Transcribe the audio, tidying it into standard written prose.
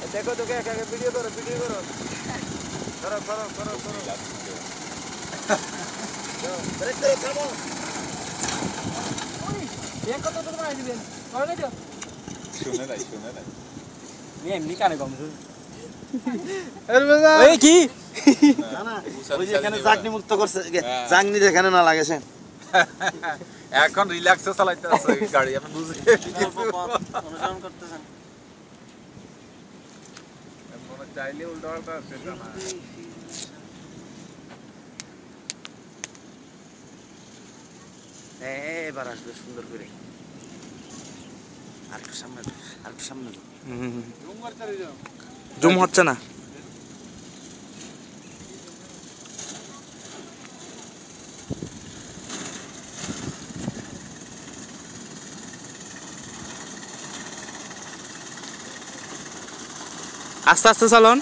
देखो तो क्या क्या वीडियो करो करो करो करो करो करो ब्रेक करो থামো ওই এক কথা তো বানাই দিবেন করে নাকি শুনে নাই নি এমনি কানে কম শুন ওই কি না না ওই যে এখানে জাগনি মুক্ত করছে জাগনি এখানে না লাগেছে এখন রিল্যাক্সে চালাইতে আছে গাড়ি আপনি বুঝে অনুসরণ করতেছেন মনে চাইলে উল্টাটা সেটা না এবার আসবে সুন্দর করে আর একটু সামনে জুম হচ্ছে না আস্তে আস্তে চালান